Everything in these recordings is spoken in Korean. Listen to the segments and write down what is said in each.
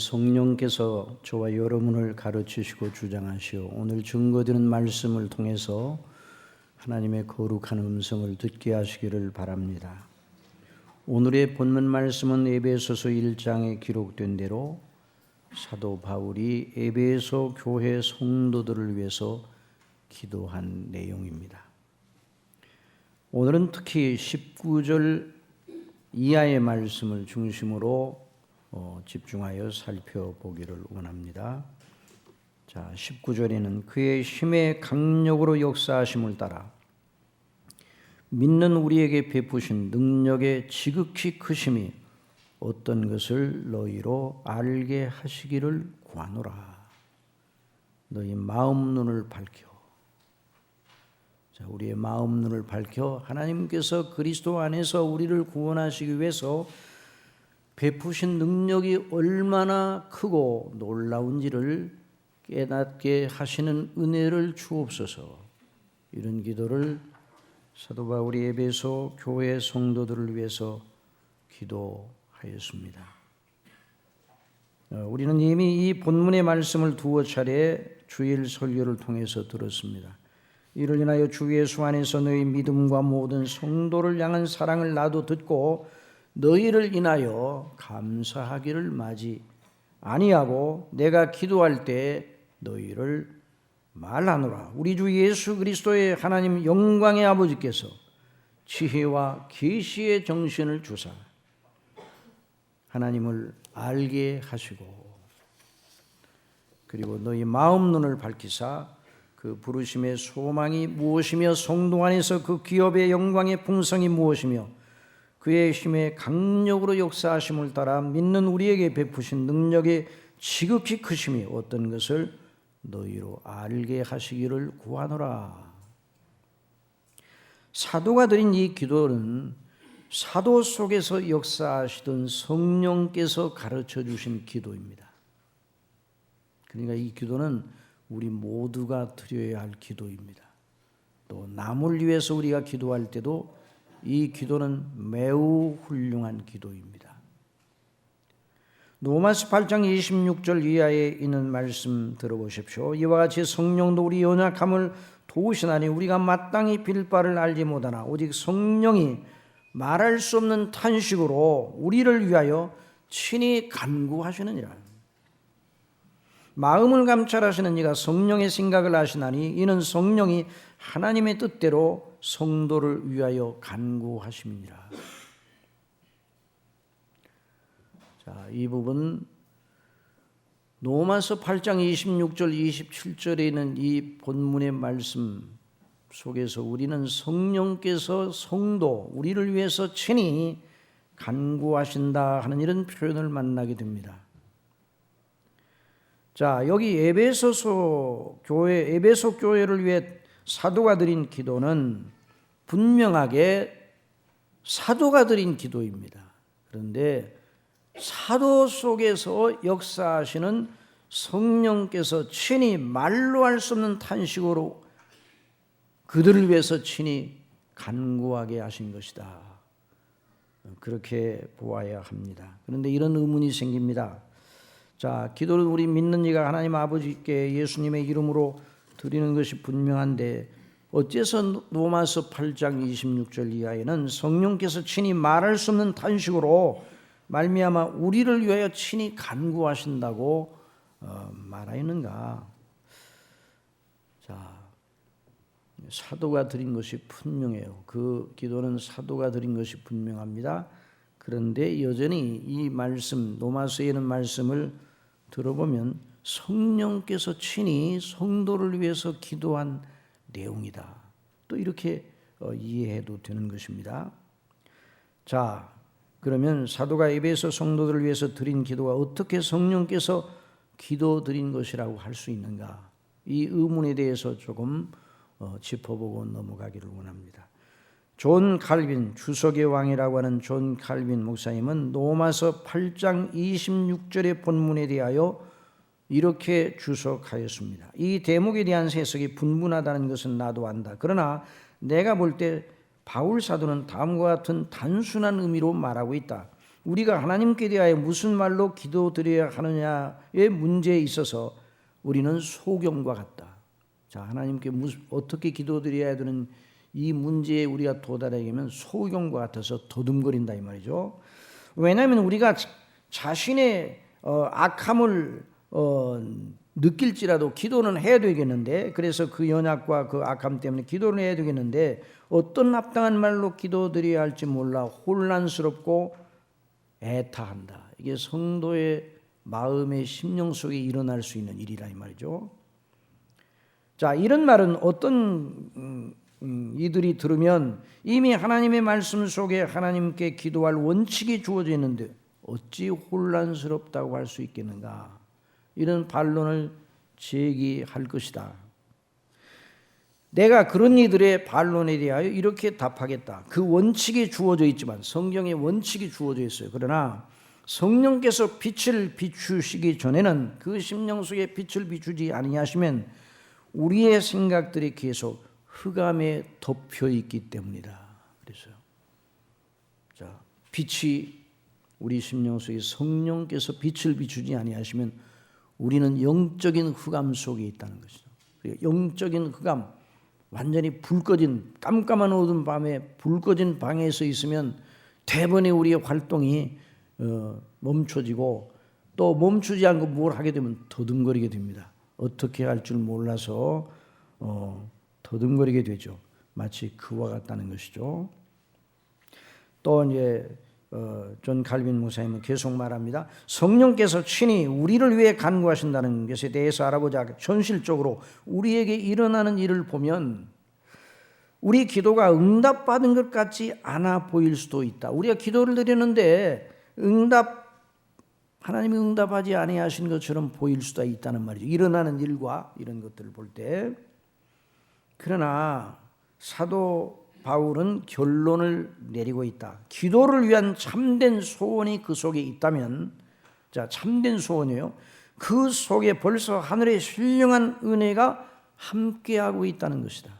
성령께서 저와 여러분을 가르치시고 주장하시어 오늘 증거되는 말씀을 통해서 하나님의 거룩한 음성을 듣게 하시기를 바랍니다. 오늘의 본문 말씀은 에베소서 1장에 기록된 대로 사도 바울이 에베소 교회 성도들을 위해서 기도한 내용입니다. 오늘은 특히 19절 이하의 말씀을 중심으로 집중하여 살펴보기를 원합니다. 자, 19절에는 그의 힘의 강력으로 역사하심을 따라 믿는 우리에게 베푸신 능력의 지극히 크심이 어떤 것을 너희로 알게 하시기를 구하노라. 너희 마음 눈을 밝혀. 자, 우리의 마음 눈을 밝혀 하나님께서 그리스도 안에서 우리를 구원하시기 위해서 베푸신 능력이 얼마나 크고 놀라운지를 깨닫게 하시는 은혜를 주옵소서. 이런 기도를 사도 바울이 에베소 교회 성도들을 위해서 기도하였습니다. 우리는 이미 이 본문의 말씀을 두어 차례 주일 설교를 통해서 들었습니다. 이를 인하여 주 예수 안에서 너희 믿음과 모든 성도를 향한 사랑을 나도 듣고 너희를 인하여 감사하기를 마지 아니하고 내가 기도할 때 너희를 말하노라. 우리 주 예수 그리스도의 하나님 영광의 아버지께서 지혜와 계시의 정신을 주사 하나님을 알게 하시고 그리고 너희 마음 눈을 밝히사 그 부르심의 소망이 무엇이며 성도 안에서 그 기업의 영광의 풍성이 무엇이며 그의 힘의 강력으로 역사하심을 따라 믿는 우리에게 베푸신 능력의 지극히 크심이 어떤 것을 너희로 알게 하시기를 구하노라. 사도가 드린 이 기도는 사도 속에서 역사하시던 성령께서 가르쳐 주신 기도입니다. 그러니까 이 기도는 우리 모두가 드려야 할 기도입니다. 또 남을 위해서 우리가 기도할 때도 이 기도는 매우 훌륭한 기도입니다. 로마서 8장 26절 이하에 있는 말씀 들어보십시오. 이와 같이 성령도 우리 연약함을 도우시나니 우리가 마땅히 빌 바를 알지 못하나 오직 성령이 말할 수 없는 탄식으로 우리를 위하여 친히 간구하시느니라. 마음을 감찰하시는 이가 성령의 생각을 아시나니 이는 성령이 하나님의 뜻대로 성도를 위하여 간구하심이니라. 자, 이 부분 로마서 8장 26절 27절에 있는 이 본문의 말씀 속에서 우리는 성령께서 성도 우리를 위해서 친히 간구하신다 하는 이런 표현을 만나게 됩니다. 자, 여기 에베소 교회를 위해 사도가 드린 기도는 분명하게 사도가 드린 기도입니다. 그런데 사도 속에서 역사하시는 성령께서 친히 말로 할 수 없는 탄식으로 그들을 위해서 친히 간구하게 하신 것이다. 그렇게 보아야 합니다. 그런데 이런 의문이 생깁니다. 자, 기도를 우리 믿는 이가 하나님 아버지께 예수님의 이름으로 드리는 것이 분명한데 어째서 로마서 8장 26절 이하에는 성령께서 친히 말할 수 없는 탄식으로 말미암아 우리를 위하여 친히 간구하신다고 말하였는가? 자, 사도가 드린 것이 분명해요. 그 기도는 사도가 드린 것이 분명합니다. 그런데 여전히 이 말씀, 로마서에 있는 말씀을 들어보면 성령께서 친히 성도를 위해서 기도한 내용이다. 또 이렇게 이해해도 되는 것입니다. 자, 그러면 사도가 에베소 성도들을 위해서 드린 기도가 어떻게 성령께서 기도 드린 것이라고 할 수 있는가? 이 의문에 대해서 조금 짚어보고 넘어가기를 원합니다. 존 칼빈, 주석의 왕이라고 하는 존 칼빈 목사님은 로마서 8장 26절의 본문에 대하여 이렇게 주석하였습니다. 이 대목에 대한 해석이 분분하다는 것은 나도 안다. 그러나 내가 볼 때 바울 사도는 다음과 같은 단순한 의미로 말하고 있다. 우리가 하나님께 대하여 무슨 말로 기도드려야 하느냐의 문제에 있어서 우리는 소경과 같다. 자, 하나님께 어떻게 기도드려야 되는 이 문제에 우리가 도달하게 되면 소경과 같아서 더듬거린다 이 말이죠. 왜냐하면 우리가 자신의 악함을 느낄지라도 기도는 해야 되겠는데, 그래서 그 연약과 그 악함 때문에 기도를 해야 되겠는데 어떤 합당한 말로 기도드려야 할지 몰라 혼란스럽고 애타한다. 이게 성도의 마음의 심령 속에 일어날 수 있는 일이라 이 말이죠. 자, 이런 말은 어떤 이들이 들으면 이미 하나님의 말씀 속에 하나님께 기도할 원칙이 주어져 있는데 어찌 혼란스럽다고 할 수 있겠는가, 이런 반론을 제기할 것이다. 내가 그런 이들의 반론에 대하여 이렇게 답하겠다. 그 원칙이 주어져 있지만, 성경에 원칙이 주어져 있어요. 그러나 성령께서 빛을 비추시기 전에는 그 심령 속에 빛을 비추지 아니하시면 우리의 생각들이 계속 흑암에 덮여 있기 때문이다. 그래서요. 자, 빛이 우리 심령 속에 성령께서 빛을 비추지 아니하시면 우리는 영적인 흑암 속에 있다는 것이죠. 영적인 흑암, 완전히 불 꺼진 깜깜한 어두운 밤에 불 꺼진 방에서 있으면 대번에 우리의 활동이 멈춰지고, 또 멈추지 않고 뭘 하게 되면 더듬거리게 됩니다. 어떻게 할 줄 몰라서 더듬거리게 되죠. 마치 그와 같다는 것이죠. 또 이제 존 칼빈 목사님은 계속 말합니다. 성령께서 친히 우리를 위해 간구하신다는 것에 대해서 알아보자. 현실적으로 우리에게 일어나는 일을 보면 우리 기도가 응답받은 것 같지 않아 보일 수도 있다. 우리가 기도를 드리는데 하나님이 응답하지 아니하신 것처럼 보일 수도 있다는 말이죠. 일어나는 일과 이런 것들을 볼 때. 그러나 사도 바울은 결론을 내리고 있다. 기도를 위한 참된 소원이 그 속에 있다면, 자, 참된 소원이에요. 그 속에 벌써 하늘의 신령한 은혜가 함께하고 있다는 것이다.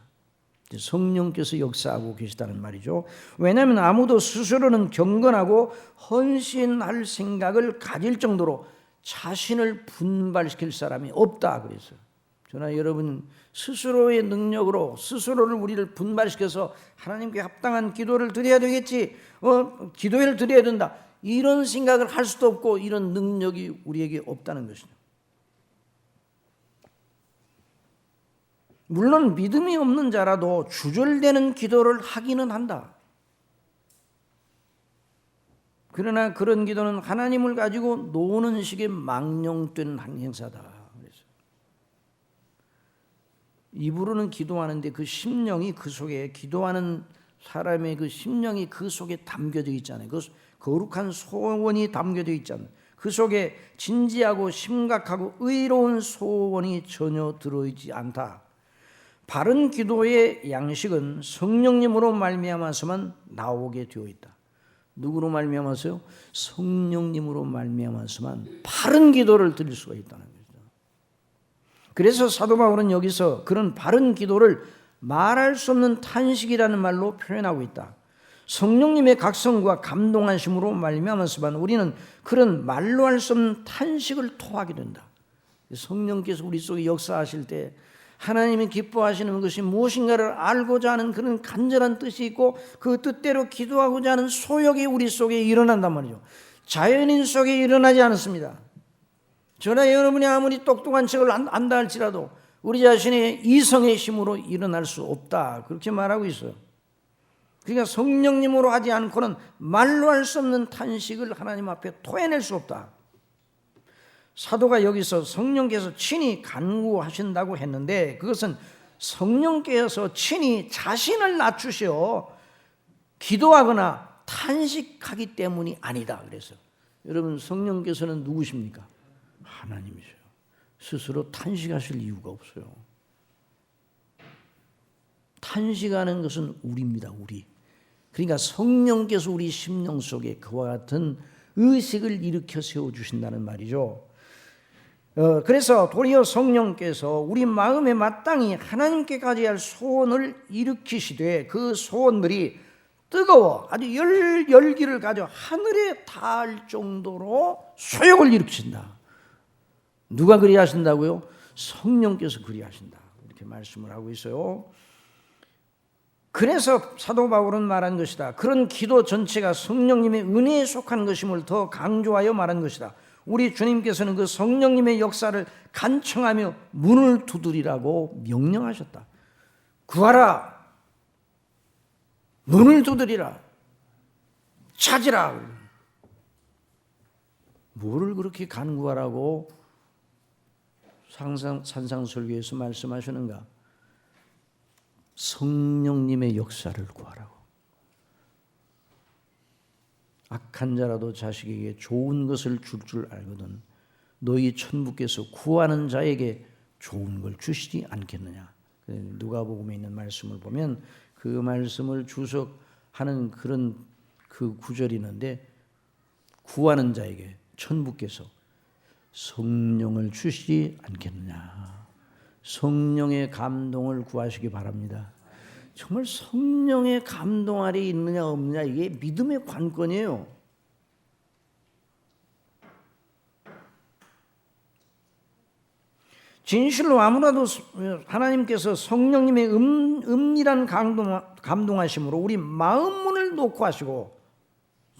성령께서 역사하고 계시다는 말이죠. 왜냐하면 아무도 스스로는 경건하고 헌신할 생각을 가질 정도로 자신을 분발시킬 사람이 없다. 그래서 저나 여러분 스스로의 능력으로 스스로를 우리를 분발시켜서 하나님께 합당한 기도를 드려야 되겠지, 기도를 드려야 된다, 이런 생각을 할 수도 없고 이런 능력이 우리에게 없다는 것이죠. 물론 믿음이 없는 자라도 주절되는 기도를 하기는 한다. 그러나 그런 기도는 하나님을 가지고 노는 식의 망령된 행사다. 그래서 입으로는 기도하는데 그 심령이 그 속에, 기도하는 사람의 그 심령이 그 속에 담겨져 있잖아요. 그 거룩한 소원이 담겨져 있잖아요. 그 속에 진지하고 심각하고 의로운 소원이 전혀 들어있지 않다. 바른 기도의 양식은 성령님으로 말미암아서만 나오게 되어 있다. 누구로 말미암아서요? 성령님으로 말미암아서만 바른 기도를 드릴 수가 있다는 거죠. 그래서 사도 바울은 여기서 그런 바른 기도를 말할 수 없는 탄식이라는 말로 표현하고 있다. 성령님의 각성과 감동하심으로 말미암아서만 우리는 그런 말로 할 수 없는 탄식을 토하게 된다. 성령께서 우리 속에 역사하실 때 하나님이 기뻐하시는 것이 무엇인가를 알고자 하는 그런 간절한 뜻이 있고 그 뜻대로 기도하고자 하는 소욕이 우리 속에 일어난단 말이죠. 자연인 속에 일어나지 않습니다. 저나 여러분이 아무리 똑똑한 척을 안다 할지라도 우리 자신의 이성의 힘으로 일어날 수 없다, 그렇게 말하고 있어요. 그러니까 성령님으로 하지 않고는 말로 할 수 없는 탄식을 하나님 앞에 토해낼 수 없다. 사도가 여기서 성령께서 친히 간구하신다고 했는데 그것은 성령께서 친히 자신을 낮추셔 기도하거나 탄식하기 때문이 아니다. 그래서 여러분, 성령께서는 누구십니까? 하나님이세요. 스스로 탄식하실 이유가 없어요. 탄식하는 것은 우리입니다. 우리. 그러니까 성령께서 우리 심령 속에 그와 같은 의식을 일으켜 세워주신다는 말이죠. 그래서 도리어 성령께서 우리 마음에 마땅히 하나님께 가져야 할 소원을 일으키시되 그 소원들이 뜨거워 아주 열기를 가져 하늘에 닿을 정도로 소욕을 일으키신다. 누가 그리 하신다고요? 성령께서 그리 하신다. 이렇게 말씀을 하고 있어요. 그래서 사도 바울은 말한 것이다. 그런 기도 전체가 성령님의 은혜에 속한 것임을 더 강조하여 말한 것이다. 우리 주님께서는 그 성령님의 역사를 간청하며 문을 두드리라고 명령하셨다. 구하라. 문을 두드리라. 찾으라. 뭐를 그렇게 간구하라고 산상설교에서 말씀하시는가? 성령님의 역사를 구하라고. 악한 자라도 자식에게 좋은 것을 줄 알거든 너희 천부께서 구하는 자에게 좋은 걸 주시지 않겠느냐. 누가복음에 있는 말씀을 보면 그 말씀을 주석하는 그런 그 구절이 있는데, 구하는 자에게 천부께서 성령을 주시지 않겠느냐. 성령의 감동을 구하시기 바랍니다. 정말 성령의 감동 아래 있느냐 없느냐, 이게 믿음의 관건이에요. 진실로 아무라도 하나님께서 성령님의 은밀한 감동하심으로 우리 마음 문을 놓고 하시고,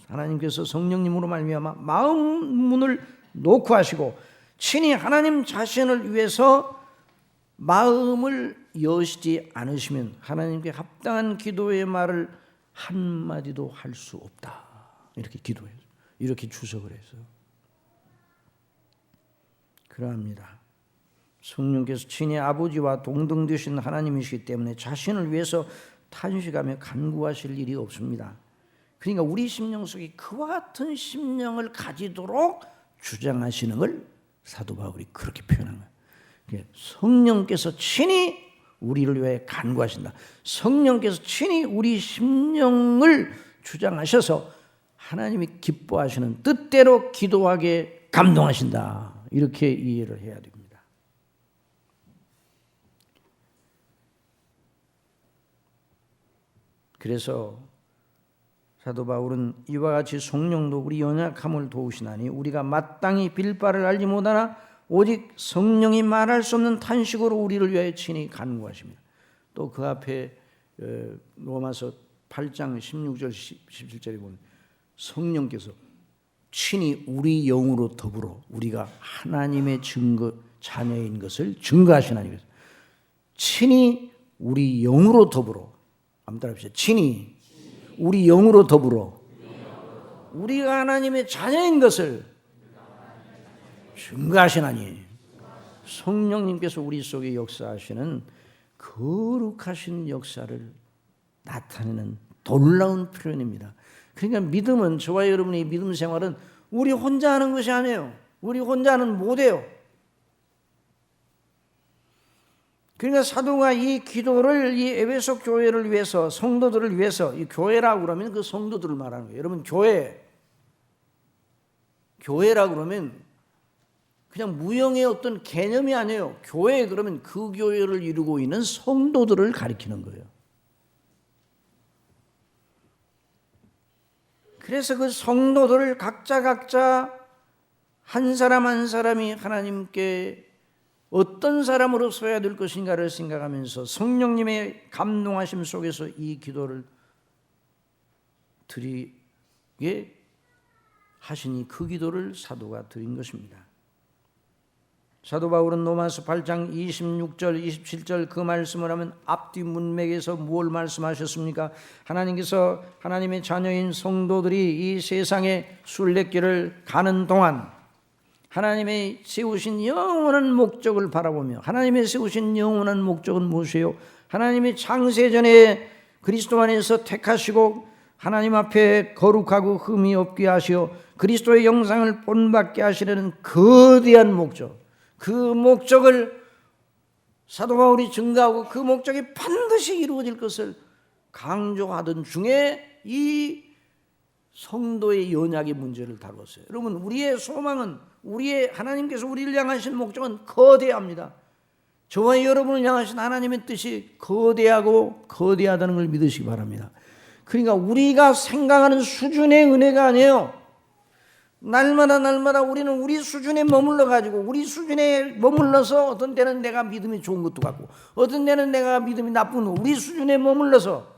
하나님께서 성령님으로 말미암아 마음 문을 놓고 하시고 친히 하나님 자신을 위해서 마음을 여시지 않으시면 하나님께 합당한 기도의 말을 한마디도 할 수 없다. 이렇게 기도해요. 이렇게 주석을 해서 그러합니다. 성령께서 친히 아버지와 동등 되신 하나님이시기 때문에 자신을 위해서 탄식하며 간구하실 일이 없습니다. 그러니까 우리 심령 속에 그와 같은 심령을 가지도록 주장하시는 걸 사도 바울이 그렇게 표현한 거예요. 성령께서 친히 우리를 위해 간구하신다. 성령께서 친히 우리 심령을 주장하셔서 하나님이 기뻐하시는 뜻대로 기도하게 감동하신다. 이렇게 이해를 해야 됩니다. 그래서 사도 바울은 이와 같이 성령도 우리 연약함을 도우시나니 우리가 마땅히 빌 바를 알지 못하나 오직 성령이 말할 수 없는 탄식으로 우리를 위하여 친히 간구하십니다. 또 그 앞에 로마서 8장 16절 17절에 보면 성령께서 친히 우리 영으로 더불어 우리가 하나님의 자녀인 것을 증거하시나니, 친히 우리 영으로 더불어, 한번 따라합시다. 친히 우리 영으로 더불어 우리가 하나님의 자녀인 것을 증거하시나니, 성령님께서 우리 속에 역사하시는 거룩하신 역사를 나타내는 놀라운 표현입니다. 그러니까 믿음은, 저와 여러분의 믿음 생활은 우리 혼자 하는 것이 아니에요. 우리 혼자는 못해요. 그러니까 사도가 이 기도를 이 에베소 교회를 위해서, 성도들을 위해서, 이 교회라고 그러면 그 성도들을 말하는 거예요. 여러분, 교회라고 그러면 그냥 무형의 어떤 개념이 아니에요. 교회 그러면 그 교회를 이루고 있는 성도들을 가리키는 거예요. 그래서 그 성도들을 각자 한 사람 한 사람이 하나님께 어떤 사람으로 서야 될 것인가를 생각하면서 성령님의 감동하심 속에서 이 기도를 드리게 하시니 그 기도를 사도가 드린 것입니다. 사도 바울은 로마서 8장 26절 27절 그 말씀을 하면 앞뒤 문맥에서 무엇을 말씀하셨습니까? 하나님께서 하나님의 자녀인 성도들이 이 세상의 순례길을 가는 동안 하나님의 세우신 영원한 목적을 바라보며, 하나님의 세우신 영원한 목적은 무엇이에요? 하나님의 창세전에 그리스도 안에서 택하시고 하나님 앞에 거룩하고 흠이 없게 하시어 그리스도의 영상을 본받게 하시려는 거대한 목적, 그 목적을 사도 바울이 증거하고 그 목적이 반드시 이루어질 것을 강조하던 중에 이 성도의 연약의 문제를 다뤘어요. 여러분, 우리의 소망은, 우리의 하나님께서 우리를 향하신 목적은 거대합니다. 저와 여러분을 향하신 하나님의 뜻이 거대하고 거대하다는 걸 믿으시기 바랍니다. 그러니까 우리가 생각하는 수준의 은혜가 아니에요. 날마다 우리는 우리 수준에 머물러 가지고 우리 수준에 머물러서 어떤 때는 내가 믿음이 좋은 것도 같고 어떤 때는 내가 믿음이 나쁜 거 우리 수준에 머물러서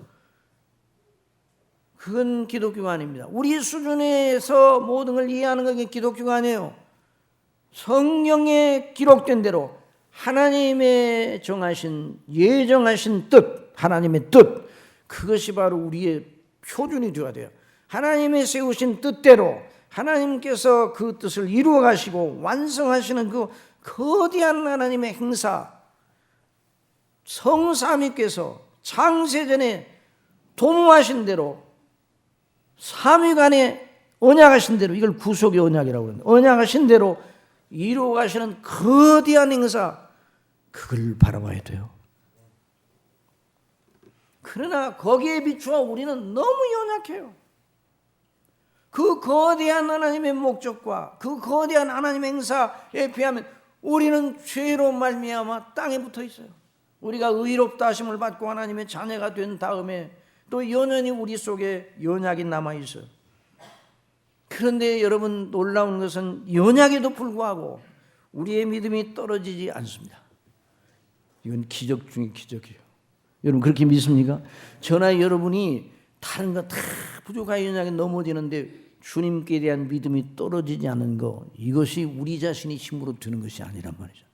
그건 기독교가 아닙니다. 우리 수준에서 모든 걸 이해하는 게 기독교가 아니에요. 성경에 기록된 대로 하나님의 정하신 예정하신 뜻, 하나님의 뜻, 그것이 바로 우리의 표준이 되어야 돼요. 하나님의 세우신 뜻대로 하나님께서 그 뜻을 이루어 가시고 완성하시는 그 거대한 하나님의 행사, 성삼위께서 창세전에 도모하신 대로 삼위간에 언약하신 대로, 이걸 구속의 언약이라고 합니다. 언약하신 대로 이루어 가시는 거대한 행사, 그걸 바라봐야 돼요. 그러나 거기에 비추어 우리는 너무 연약해요. 그 거대한 하나님의 목적과 그 거대한 하나님의 행사에 비하면 우리는 죄로 말미암아 땅에 붙어 있어요. 우리가 의롭다 하심을 받고 하나님의 자녀가 된 다음에 또 여전히 우리 속에 연약이 남아 있어요. 그런데 여러분, 놀라운 것은 연약에도 불구하고 우리의 믿음이 떨어지지 않습니다. 이건 기적 중에 기적이에요. 여러분 그렇게 믿습니까? 저나 여러분이 다른 거 다 부족하여 연약에 넘어지는데 주님께 대한 믿음이 떨어지지 않는 거, 이것이 우리 자신이 힘으로 되는 것이 아니란 말이죠.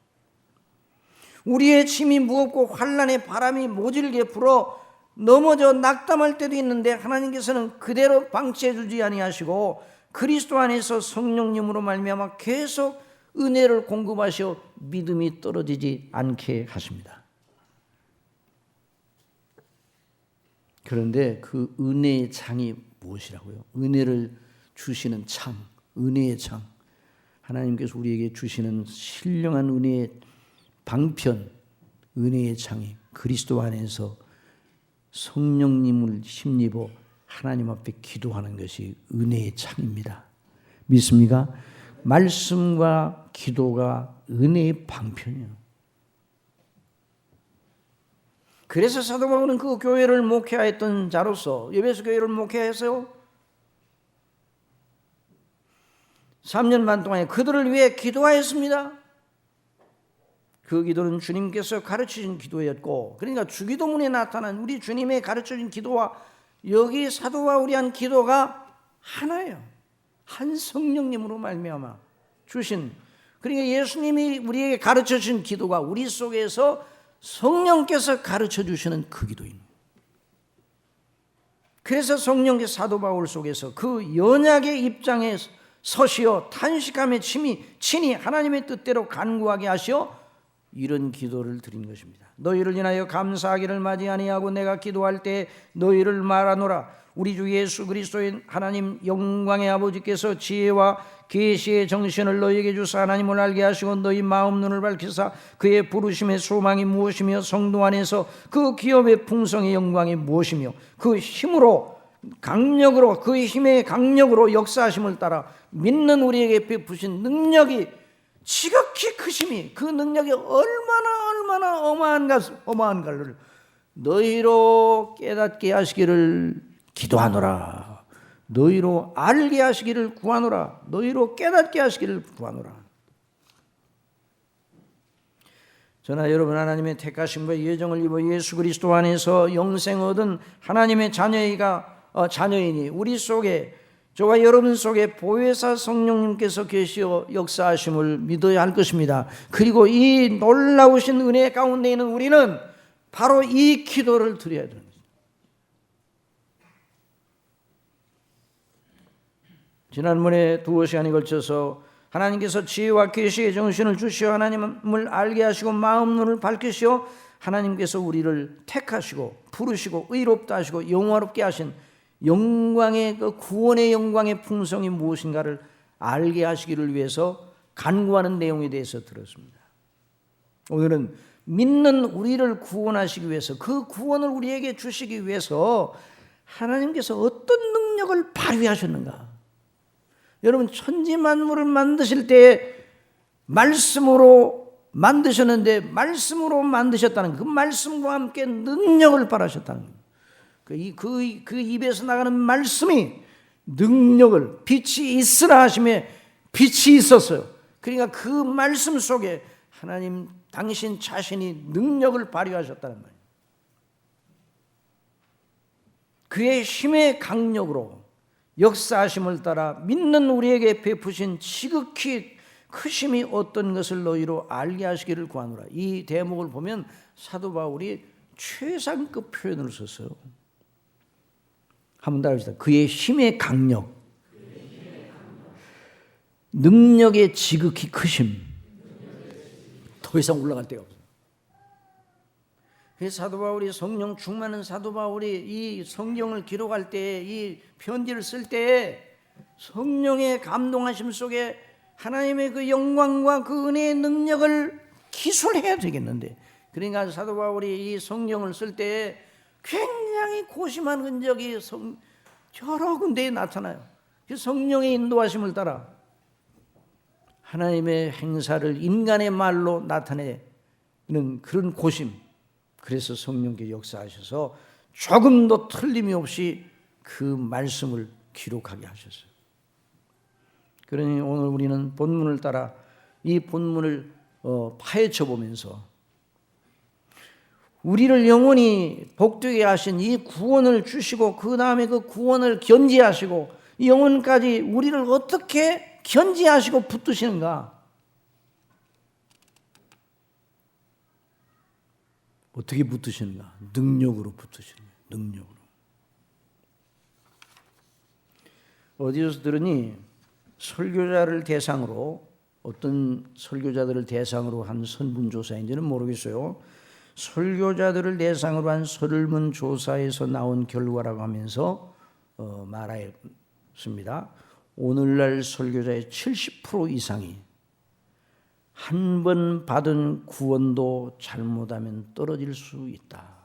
우리의 짐이 무겁고 환난의 바람이 모질게 불어 넘어져 낙담할 때도 있는데 하나님께서는 그대로 방치해 주지 아니하시고 그리스도 안에서 성령님으로 말미암아 계속 은혜를 공급하셔 믿음이 떨어지지 않게 하십니다. 그런데 그 은혜의 창이 무엇이라고요? 은혜를 주시는 창, 은혜의 창, 하나님께서 우리에게 주시는 신령한 은혜의 방편, 은혜의 창이 그리스도 안에서 성령님을 힘입어 하나님 앞에 기도하는 것이 은혜의 창입니다. 믿습니까? 말씀과 기도가 은혜의 방편이에요. 그래서 사도 바울은 그 교회를 목회했던 자로서, 에베소 교회를 목회했어요. 3년 반 동안에 그들을 위해 기도하였습니다. 그 기도는 주님께서 가르치신 기도였고, 그러니까 주기도문에 나타난 우리 주님의 가르쳐준 기도와 여기 사도 바울이 한 기도가 하나예요. 한 성령님으로 말미암아 주신, 그러니까 예수님이 우리에게 가르쳐준 기도가 우리 속에서 성령께서 가르쳐 주시는 그 기도입니다. 그래서 성령께서 사도 바울 속에서 그 연약의 입장에 서시어 탄식함에 친히 하나님의 뜻대로 간구하게 하시어 이런 기도를 드린 것입니다. 너희를 인하여 감사하기를 마지 아니하고 내가 기도할 때 너희를 말하노라. 우리 주 예수 그리스도의 하나님 영광의 아버지께서 지혜와 계시의 정신을 너희에게 주사 하나님을 알게 하시고 너희 마음 눈을 밝히사 그의 부르심의 소망이 무엇이며 성도 안에서 그 기업의 풍성의 영광이 무엇이며 그 힘으로 강력으로 그 힘의 강력으로 역사하심을 따라 믿는 우리에게 베푸신 능력이 지극히 크심이, 그 능력이 얼마나 어마한가를 너희로 깨닫게 하시기를 기도하노라. 너희로 알게 하시기를 구하노라. 너희로 깨닫게 하시기를 구하노라. 저나 여러분, 하나님의 택하심과 예정을 입어 예수 그리스도 안에서 영생 얻은 하나님의 자녀이니 우리 속에, 저와 여러분 속에 보혜사 성령님께서 계시어 역사하심을 믿어야 할 것입니다. 그리고 이 놀라우신 은혜 가운데 있는 우리는 바로 이 기도를 드려야 됩니다. 지난번에 2시간에 걸쳐서 하나님께서 지혜와 계시의 정신을 주시어 하나님을 알게 하시고 마음 눈을 밝히시어 하나님께서 우리를 택하시고 부르시고 의롭다 하시고 영화롭게 하신 영광의 그 구원의 영광의 풍성이 무엇인가를 알게 하시기를 위해서 간구하는 내용에 대해서 들었습니다. 오늘은 믿는 우리를 구원하시기 위해서, 그 구원을 우리에게 주시기 위해서 하나님께서 어떤 능력을 발휘하셨는가. 여러분, 천지 만물을 만드실 때 말씀으로 만드셨는데 말씀으로 만드셨다는, 그 말씀과 함께 능력을 발하셨다는 겁니다. 그 입에서 나가는 말씀이 능력을, 빛이 있으라 하심에 빛이 있었어요. 그러니까 그 말씀 속에 하나님 당신 자신이 능력을 발휘하셨다는 말이에요. 그의 힘의 강력으로 역사하심을 따라 믿는 우리에게 베푸신 지극히 크심이 어떤 것을 너희로 알게 하시기를 구하노라. 이 대목을 보면 사도 바울이 최상급 표현을 썼어요. 한번 따라합시다. 그의 힘의 강력, 능력의 지극히 크심. 더 이상 올라갈 데가 없어요. 그래서 사도 바울이, 성령 충만한 사도 바울이 이 성경을 기록할 때, 이 편지를 쓸 때 성령의 감동하심 속에 하나님의 그 영광과 그 은혜의 능력을 기술해야 되겠는데, 그러니까 사도 바울이 이 성경을 쓸 때 굉장히 고심한 흔적이 여러 군데에 나타나요. 성령의 인도하심을 따라 하나님의 행사를 인간의 말로 나타내는 그런 고심. 그래서 성령께 역사하셔서 조금도 틀림이 없이 그 말씀을 기록하게 하셨어요. 그러니 오늘 우리는 본문을 따라 이 본문을 파헤쳐 보면서 우리를 영원히 복되게 하신 이 구원을 주시고, 그 다음에 그 구원을 견지하시고 영원까지 우리를 어떻게 견지하시고 붙드시는가, 어떻게 붙드시는가? 능력으로 붙드시는 거예요. 능력으로. 어디서 들으니 설교자를 대상으로, 어떤 설교자들을 대상으로 한 설문조사인지는 모르겠어요. 설교자들을 대상으로 한 설문조사에서 나온 결과라고 하면서 말하였습니다. 오늘날 설교자의 70% 이상이 한 번 받은 구원도 잘못하면 떨어질 수 있다.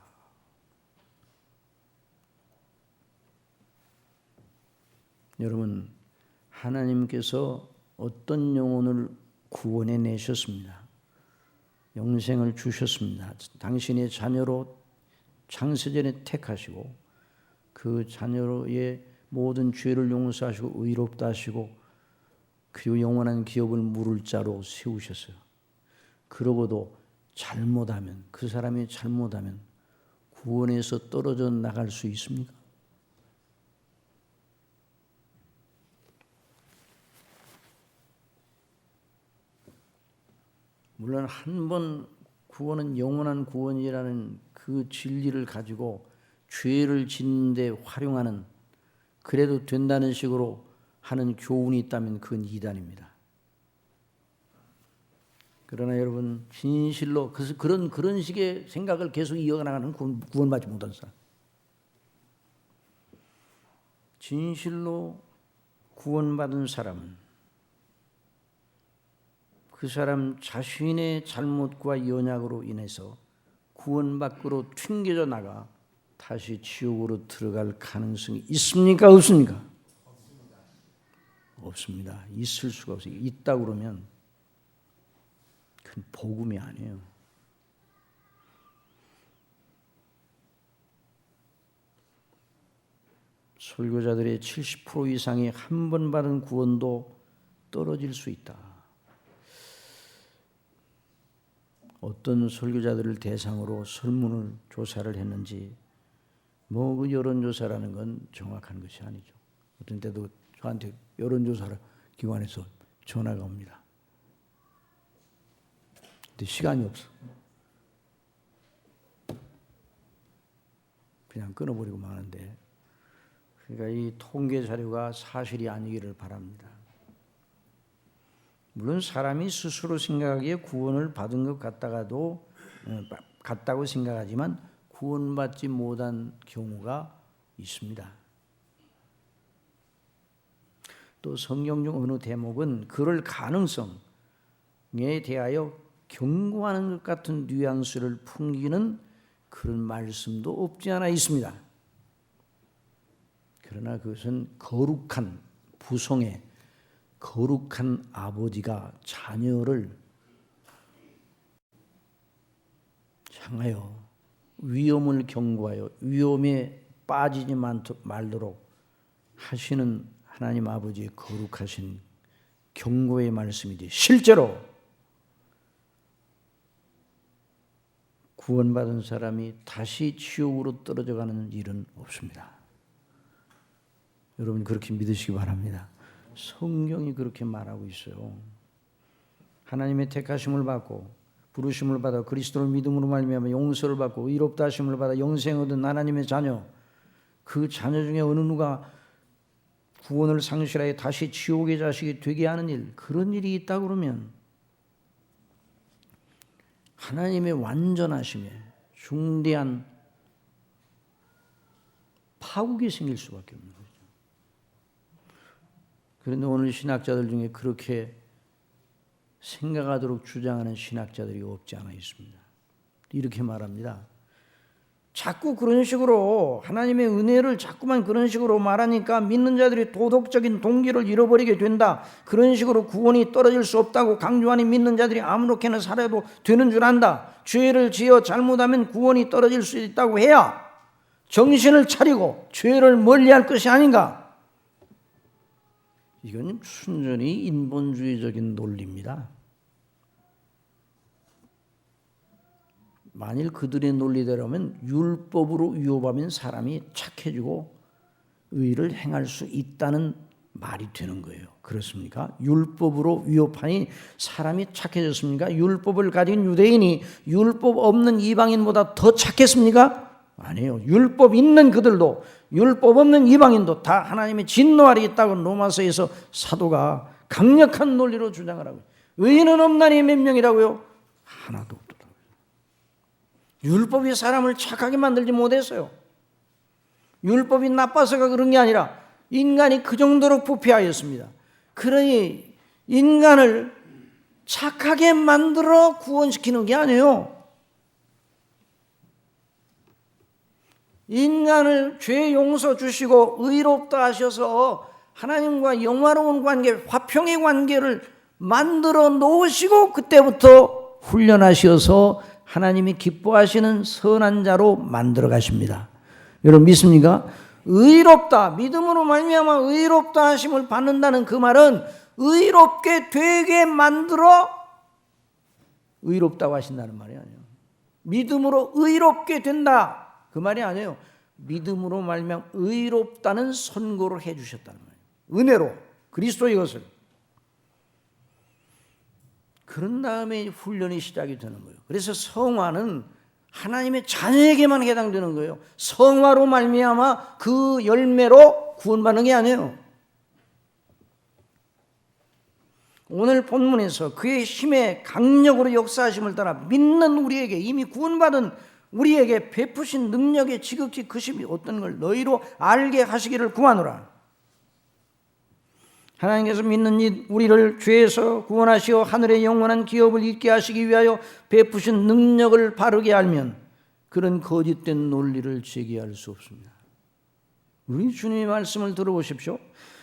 여러분, 하나님께서 어떤 영혼을 구원해 내셨습니다. 영생을 주셨습니다. 당신의 자녀로 창세전에 택하시고 그 자녀의 모든 죄를 용서하시고 의롭다 하시고, 그리고 영원한 기업을 물을 자로 세우셨어요. 그러고도 잘못하면, 그 사람이 잘못하면 구원에서 떨어져 나갈 수 있습니까? 물론 한 번 구원은 영원한 구원이라는 그 진리를 가지고 죄를 짓는 데 활용하는, 그래도 된다는 식으로 하는 교훈이 있다면 그건 이단입니다. 그러나 여러분, 진실로 그런 식의 생각을 계속 이어나가는 구원받지 못한 사람, 진실로 구원받은 사람은 그 사람 자신의 잘못과 연약으로 인해서 구원 밖으로 튕겨져 나가 다시 지옥으로 들어갈 가능성이 있습니까? 없습니까? 없습니다. 있을 수가 없어요. 있다 그러면 그건 복음이 아니에요. 설교자들의 70% 이상이 한 번 받은 구원도 떨어질 수 있다. 어떤 설교자들을 대상으로 설문을 조사를 했는지, 그 여론조사라는 건 정확한 것이 아니죠. 어떤 때도 저한테 여론조사 기관에서 전화가 옵니다. 근데 시간이 없어. 그냥 끊어버리고 마는데, 그러니까 이 통계 자료가 사실이 아니기를 바랍니다. 물론 사람이 스스로 생각하기에 구원을 받은 것 같다고 생각하지만 구원받지 못한 경우가 있습니다. 또 성경 중 어느 대목은 그럴 가능성에 대하여 경고하는 것 같은 뉘앙스를 풍기는 그런 말씀도 없지 않아 있습니다. 그러나 그것은 거룩한 부성의 거룩한 아버지가 자녀를 향하여 위험을 경고하여 위험에 빠지지 말도록 하시는 하나님 아버지의 거룩하신 경고의 말씀이지, 실제로 구원받은 사람이 다시 지옥으로 떨어져가는 일은 없습니다. 여러분 그렇게 믿으시기 바랍니다. 성경이 그렇게 말하고 있어요. 하나님의 택하심을 받고 부르심을 받아 그리스도를 믿음으로 말미암아 용서를 받고 의롭다 하심을 받아 영생 얻은 하나님의 자녀, 그 자녀 중에 어느 누가 구원을 상실하여 다시 지옥의 자식이 되게 하는 일, 그런 일이 있다 그러면 하나님의 완전하심에 중대한 파국이 생길 수밖에 없는 거죠. 그런데 오늘 신학자들 중에 그렇게 생각하도록 주장하는 신학자들이 없지 않아 있습니다. 이렇게 말합니다. 자꾸 그런 식으로 하나님의 은혜를 자꾸만 그런 식으로 말하니까 믿는 자들이 도덕적인 동기를 잃어버리게 된다. 그런 식으로 구원이 떨어질 수 없다고 강조하니 믿는 자들이 아무렇게나 살아도 되는 줄 안다. 죄를 지어 잘못하면 구원이 떨어질 수 있다고 해야 정신을 차리고 죄를 멀리할 것이 아닌가. 이건 순전히 인본주의적인 논리입니다. 만일 그들의 논리대로면 율법으로 위협하면 사람이 착해지고 의를 행할 수 있다는 말이 되는 거예요. 그렇습니까? 율법으로 위협하니 사람이 착해졌습니까? 율법을 가진 유대인이 율법 없는 이방인보다 더 착했습니까? 아니에요. 율법 있는 그들도 율법 없는 이방인도 다 하나님의 진노 아래 있다고 로마서에서 사도가 강력한 논리로 주장을 하고, 의인은 없나니 몇 명이라고요? 하나도 없다. 율법이 사람을 착하게 만들지 못했어요. 율법이 나빠서가 그런 게 아니라 인간이 그 정도로 부패하였습니다. 그러니 인간을 착하게 만들어 구원시키는 게 아니에요. 인간을 죄 용서 주시고 의롭다 하셔서 하나님과 영화로운 관계, 화평의 관계를 만들어 놓으시고 그때부터 훈련하셔서 하나님이 기뻐하시는 선한 자로 만들어 가십니다. 여러분 믿습니까? 의롭다, 믿음으로 말미암아 의롭다 하심을 받는다는 그 말은 의롭게 되게 만들어 의롭다고 하신다는 말이 아니에요. 믿음으로 의롭게 된다, 그 말이 아니에요. 믿음으로 말미암아 의롭다는 선고를 해 주셨다는 말이에요. 은혜로 그리스도의 것을. 그런 다음에 훈련이 시작이 되는 거예요. 그래서 성화는 하나님의 자녀에게만 해당되는 거예요. 성화로 말미암아 그 열매로 구원받는 게 아니에요. 오늘 본문에서 그의 힘의 강력으로 역사하심을 따라 믿는 우리에게, 이미 구원받은 우리에게 베푸신 능력의 지극히 크심이 어떤 걸 너희로 알게 하시기를 구하노라. 하나님께서 믿는 우리를 죄에서 구원하시어 하늘의 영원한 기업을 잊게 하시기 위하여 베푸신 능력을 바르게 알면 그런 거짓된 논리를 제기할 수 없습니다. 우리 주님의 말씀을 들어보십시오.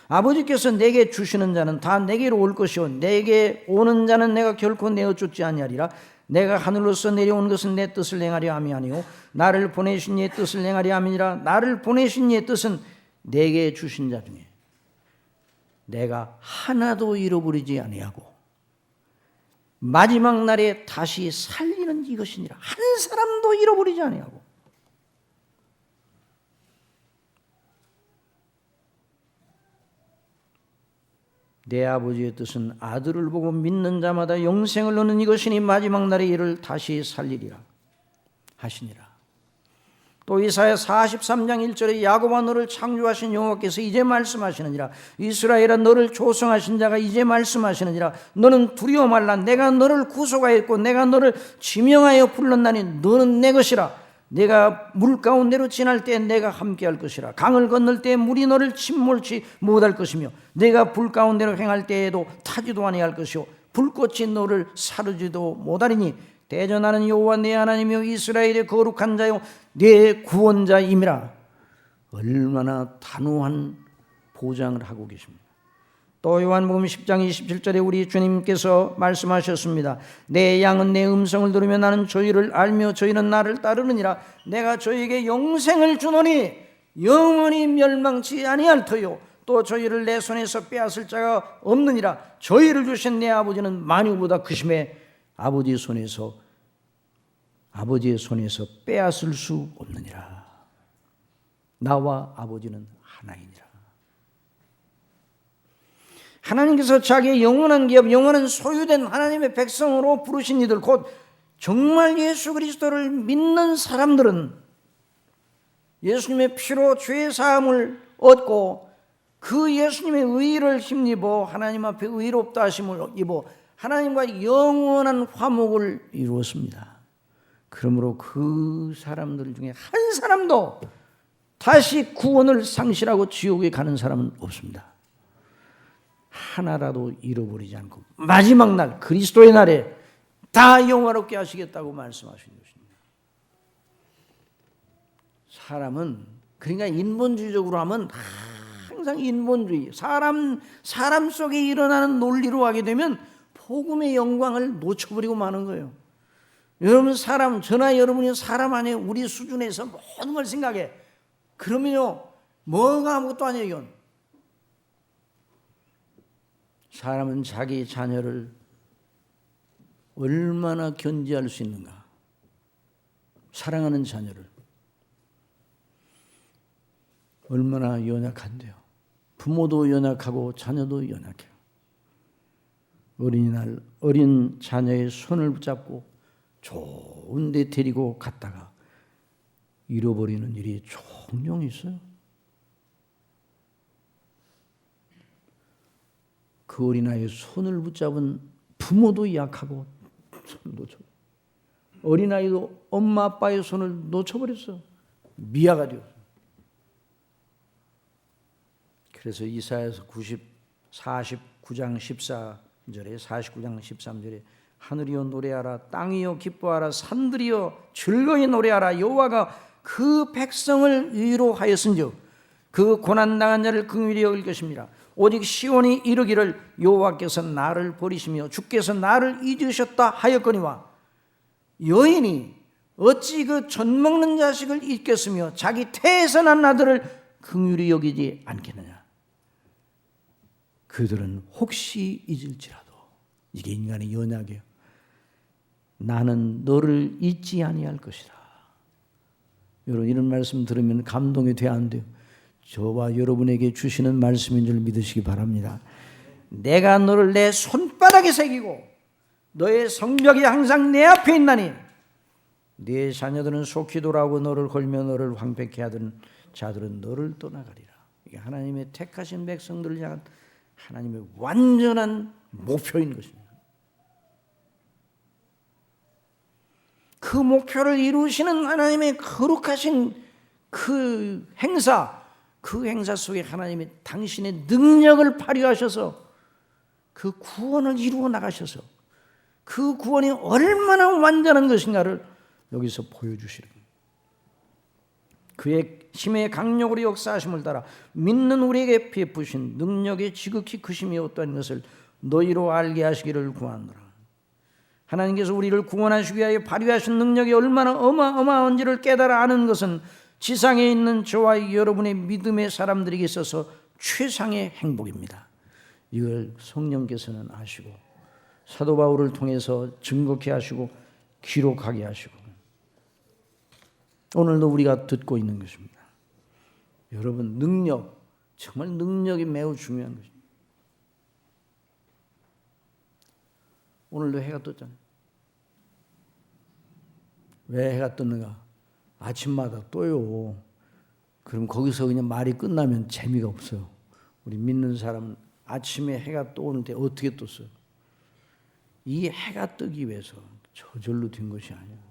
아버지께서 내게 주시는 자는 다 내게로 올 것이요 내게 오는 자는 내가 결코 내어쫓지 아니하리라. 내가 하늘로서 내려온 것은 내 뜻을 행하려 함이 아니요 나를 보내신 이의 뜻을 행하려 함이니라. 나를 보내신 이의 뜻은 내게 주신 자 중에 내가 하나도 잃어버리지 아니하고 마지막 날에 다시 살리는 이것이니라. 한 사람도 잃어버리지 아니하고. 내 아버지의 뜻은 아들을 보고 믿는 자마다 영생을 얻는 이것이니 마지막 날에 이를 다시 살리리라 하시니라. 또 이사야 43장 1절에 야곱아 너를 창조하신 여호와께서 이제 말씀하시느니라. 이스라엘아 너를 조성하신 자가 이제 말씀하시느니라. 너는 두려워 말라. 내가 너를 구속하였고 내가 너를 지명하여 불렀나니 너는 내 것이라. 내가 물 가운데로 지날 때 내가 함께할 것이라. 강을 건널 때 물이 너를 침몰치 못할 것이며 내가 불 가운데로 행할 때에도 타지도 아니할 것이요 불꽃이 너를 사르지도 못하리니 대전하는 여호와 내 하나님이요 이스라엘의 거룩한 자요 내 구원자임이라. 얼마나 단호한 보장을 하고 계십니다. 또 요한복음 10장 27절에 우리 주님께서 말씀하셨습니다. 내 양은 내 음성을 들으며 나는 저희를 알며 저희는 나를 따르느니라. 내가 저희에게 영생을 주노니 영원히 멸망치 아니할 터요 또 저희를 내 손에서 빼앗을 자가 없느니라. 저희를 주신 내 아버지는 만유보다 크심에 아버지의 손에서 빼앗을 수 없느니라. 나와 아버지는 하나이니라. 하나님께서 자기의 영원한 기업, 영원한 소유된 하나님의 백성으로 부르신 이들, 곧 정말 예수 그리스도를 믿는 사람들은 예수님의 피로 죄 사함을 얻고 그 예수님의 의를 힘입어 하나님 앞에 의롭다 하심을 입어 하나님과 영원한 화목을 이루었습니다. 그러므로 그 사람들 중에 한 사람도 다시 구원을 상실하고 지옥에 가는 사람은 없습니다. 하나라도 잃어버리지 않고 마지막 날 그리스도의 날에 다 영화롭게 하시겠다고 말씀하신 것입니다. 사람은 그러니까 인본주의적으로 하면 항상 인본주의, 사람 속에 일어나는 논리로 하게 되면 복음의 영광을 놓쳐버리고 마는 거예요. 여러분 저나 여러분이 사람 안에 우리 수준에서 모든 걸 생각해. 그러면요 뭐가 아무것도 아니에요. 이건. 사람은 자기 자녀를 얼마나 견지할 수 있는가. 사랑하는 자녀를 얼마나 연약한데요. 부모도 연약하고 자녀도 연약해요. 어린이날 어린 자녀의 손을 붙잡고 좋은 데 데리고 갔다가 잃어버리는 일이 종종 있어요. 그 어린아이의 손을 붙잡은 부모도 약하고 손을 놓쳐. 어린아이도 엄마 아빠의 손을 놓쳐버렸어. 미아가 되었어. 그래서 이사야서 49장 14절에 49장 13절에 하늘이여 노래하라, 땅이여 기뻐하라, 산들이여 즐거이 노래하라. 여호와가 그 백성을 위로하였은즉 그 고난당한 자를 긍휼히 여길 것입니다. 오직 시온이 이르기를 여호와께서 나를 버리시며 주께서 나를 잊으셨다 하였거니와 여인이 어찌 그 젖먹는 자식을 잊겠으며 자기 태에서 난 아들을 긍휼히 여기지 않겠느냐. 그들은 혹시 잊을지라도, 이게 인간의 연약이에요. 나는 너를 잊지 아니할 것이다. 여러분 이런 말씀 들으면 감동이 돼야 안 돼요? 저와 여러분에게 주시는 말씀인 줄 믿으시기 바랍니다. 내가 너를 내 손바닥에 새기고 너의 성벽이 항상 내 앞에 있나니 네 자녀들은 속히 돌아오고 너를 걸며 너를 황폐케 하던 자들은 너를 떠나가리라. 이게 하나님의 택하신 백성들을 향한 하나님의 완전한 목표인 것입니다. 그 목표를 이루시는 하나님의 거룩하신 그 행사 속에 하나님이 당신의 능력을 발휘하셔서 그 구원을 이루어 나가셔서 그 구원이 얼마나 완전한 것인가를 여기서 보여주시는 거예요. 그의 힘의 강력으로 역사하심을 따라 믿는 우리에게 베푸신 능력의 지극히 크심이 어떠한 것을 너희로 알게 하시기를 구하노라. 하나님께서 우리를 구원하시기 위하여 발휘하신 능력이 얼마나 어마어마한지를 깨달아 아는 것은 지상에 있는 저와 여러분의 믿음의 사람들에게 있어서 최상의 행복입니다. 이걸 성령께서는 아시고 사도 바울을 통해서 증거케 하시고 기록하게 하시고 오늘도 우리가 듣고 있는 것입니다. 여러분 능력, 정말 능력이 매우 중요한 것입니다. 오늘도 해가 떴잖아요. 왜 해가 떴는가? 아침마다 떠요. 그럼 거기서 그냥 말이 끝나면 재미가 없어요. 우리 믿는 사람은 아침에 해가 떠오는데 어떻게 떴어요? 이 해가 뜨기 위해서 저절로 된 것이 아니에요.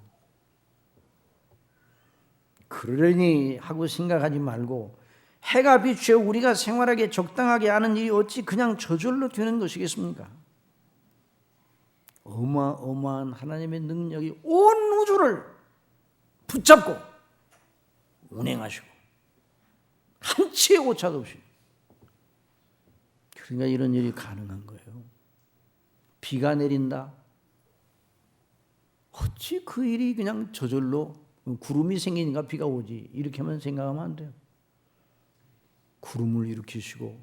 그러려니 하고 생각하지 말고 해가 비추어 우리가 생활하기에 적당하게 하는 일이 어찌 그냥 저절로 되는 것이겠습니까? 어마어마한 하나님의 능력이 온 우주를 붙잡고 운행하시고 한 치의 오차도 없이, 그러니까 이런 일이 가능한 거예요. 비가 내린다. 어찌 그 일이 그냥 저절로 구름이 생기니까 비가 오지, 이렇게만 생각하면 안 돼요. 구름을 일으키시고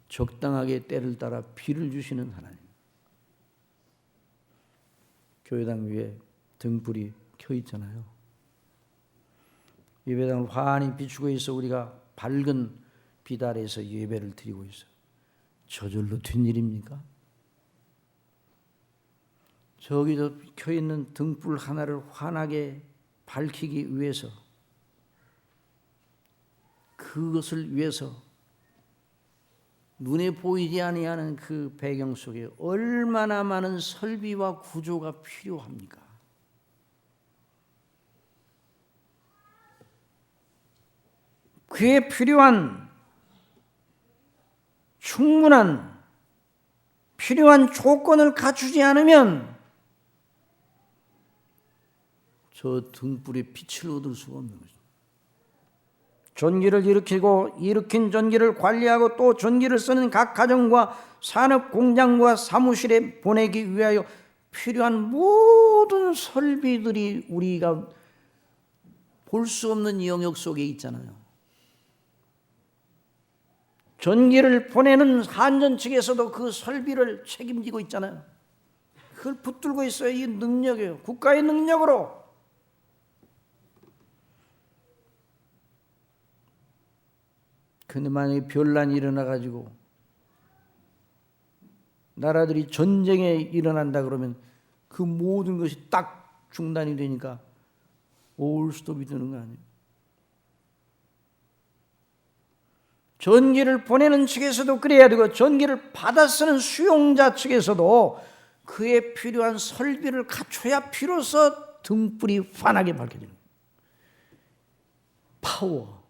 적당하게 때를 따라 비를 주시는 하나님. 교회당 위에 등불이 켜 있잖아요. 예배당을 환히 비추고 있어 우리가 밝은 빛 아래에서 예배를 드리고 있어요. 저절로 된 일입니까? 저기서 켜 있는 등불 하나를 환하게 밝히기 위해서, 그것을 위해서 눈에 보이지 아니하는 그 배경 속에 얼마나 많은 설비와 구조가 필요합니까? 그에 필요한 충분한 필요한 조건을 갖추지 않으면 저 등불의 빛을 얻을 수가 없는 거죠. 전기를 일으킨 전기를 관리하고 또 전기를 쓰는 각 가정과 산업 공장과 사무실에 보내기 위하여 필요한 모든 설비들이 우리가 볼 수 없는 영역 속에 있잖아요. 전기를 보내는 한전 측에서도 그 설비를 책임지고 있잖아요. 그걸 붙들고 있어요. 이 능력이에요. 국가의 능력으로. 근데 만약에 변란이 일어나가지고 나라들이 전쟁에 일어난다 그러면 그 모든 것이 딱 중단이 되니까 올스톱이 되는 거 아니에요. 전기를 보내는 측에서도 그래야 되고 전기를 받아 쓰는 수용자 측에서도 그에 필요한 설비를 갖춰야 비로소 등불이 환하게 밝혀지는 거예요. 파워,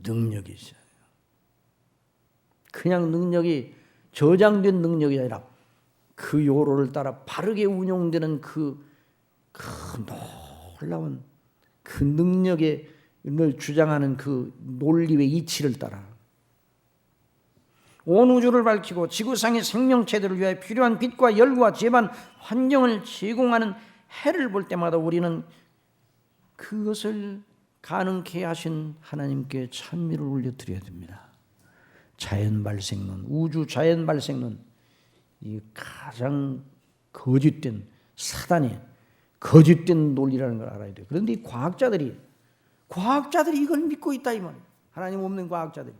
능력이 있어요. 그냥 능력이 저장된 능력이 아니라 그 요로를 따라 바르게 운용되는 그 놀라운 그 능력의 늘 주장하는 그 논리의 이치를 따라 온 우주를 밝히고 지구상의 생명체들을 위하여 필요한 빛과 열과 제반 환경을 제공하는 해를 볼 때마다 우리는 그것을 가능케 하신 하나님께 찬미를 올려드려야 됩니다. 자연 발생론, 우주 자연 발생론, 이 가장 거짓된 사단의 거짓된 논리라는 걸 알아야 돼요. 그런데 이 과학자들이 이걸 믿고 있다 이 말이에요. 하나님 없는 과학자들이.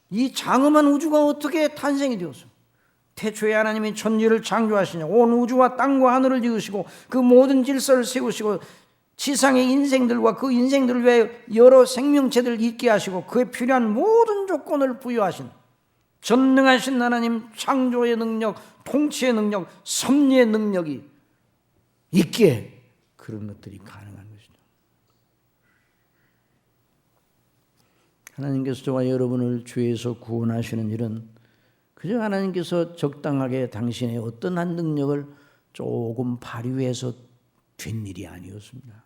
이 장엄한 우주가 어떻게 탄생이 되었어? 태초에 하나님이 천지를 창조하시냐, 온 우주와 땅과 하늘을 지으시고 그 모든 질서를 세우시고 지상의 인생들과 그 인생들을 위하여 여러 생명체들을 있게 하시고 그에 필요한 모든 조건을 부여하신 전능하신 하나님 창조의 능력, 통치의 능력, 섭리의 능력이 있기에 그런 것들이 가능한 것이죠. 하나님께서 저와 여러분을 죄에서 구원하시는 일은 그저 하나님께서 적당하게 당신의 어떤 한 능력을 조금 발휘해서 된 일이 아니었습니다.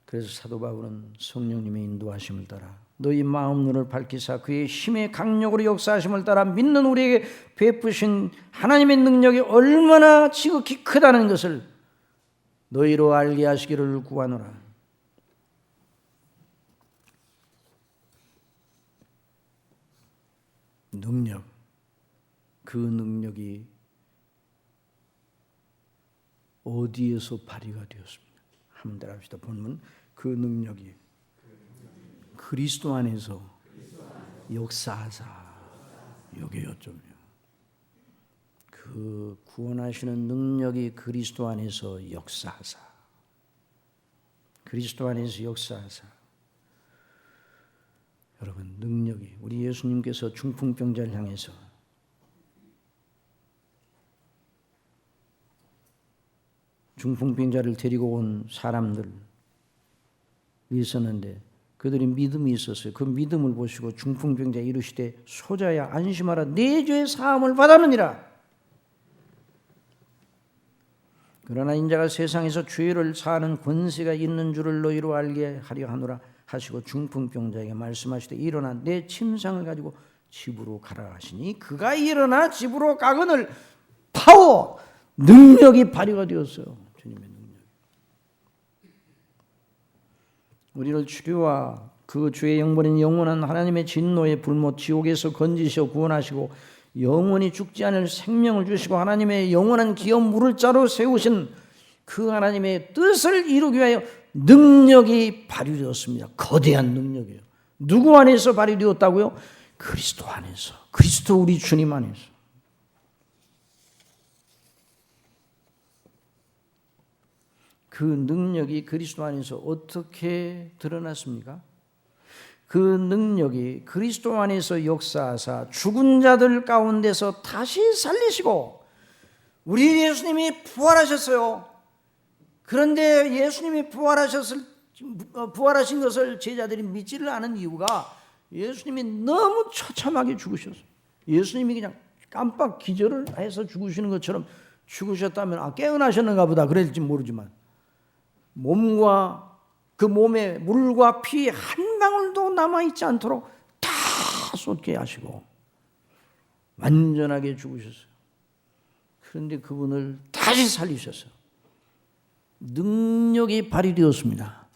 그래서 사도 바울은 성령님의 인도하심을 따라 너희 마음 눈을 밝히사 그의 힘의 강력으로 역사하심을 따라 믿는 우리에게 베푸신 하나님의 능력이 얼마나 지극히 크다는 것을 너희로 알게 하시기를 구하노라. 능력, 그 능력이 어디에서 발휘가 되었습니다. 한번 따라합시다. 본문 그 능력이 그리스도 안에서 역사하사. 여기 요점이요. 그 구원하시는 능력이 그리스도 안에서 역사하사. 그리스도 안에서 역사하사. 여러분 능력이 우리 예수님께서 중풍병자를 향해서 중풍병자를 데리고 온 사람들이 있었는데 그들이 믿음이 있었어요. 그 믿음을 보시고 중풍병자에 이르시되 소자야 안심하라 네 죄의 사함을 받았느니라. 그러나 인자가 세상에서 죄를 사하는 권세가 있는 줄을 너희로 알게 하려 하노라 하시고 중풍병자에게 말씀하시되 일어나 내 침상을 가지고 집으로 가라 하시니 그가 일어나 집으로 가거늘 파워 능력이 발휘가 되었어요. 주님의 능력이. 우리를 주류와 그 주의 영벌인 영원한 하나님의 진노의 불못 지옥에서 건지셔 구원하시고 영원히 죽지 않을 생명을 주시고 하나님의 영원한 기업 물을 자로 세우신 그 하나님의 뜻을 이루기 위하여 능력이 발휘되었습니다. 거대한 능력이에요. 누구 안에서 발휘되었다고요? 그리스도 안에서. 그리스도 우리 주님 안에서. 그 능력이 그리스도 안에서 어떻게 드러났습니까? 그 능력이 그리스도 안에서 역사하사 죽은 자들 가운데서 다시 살리시고 우리 예수님이 부활하셨어요. 그런데 예수님이 부활하신 것을 제자들이 믿지를 않은 이유가 예수님이 너무 처참하게 죽으셨어요. 예수님이 그냥 깜빡 기절을 해서 죽으시는 것처럼 죽으셨다면 깨어나셨는가 보다 그랬을지 모르지만 몸과 그 몸에 물과 피 한 방울도 남아있지 않도록 다 쏟게 하시고 완전하게 죽으셨어요. 그런데 그분을 다시 살리셨어요. 능력이 발휘되었습니다.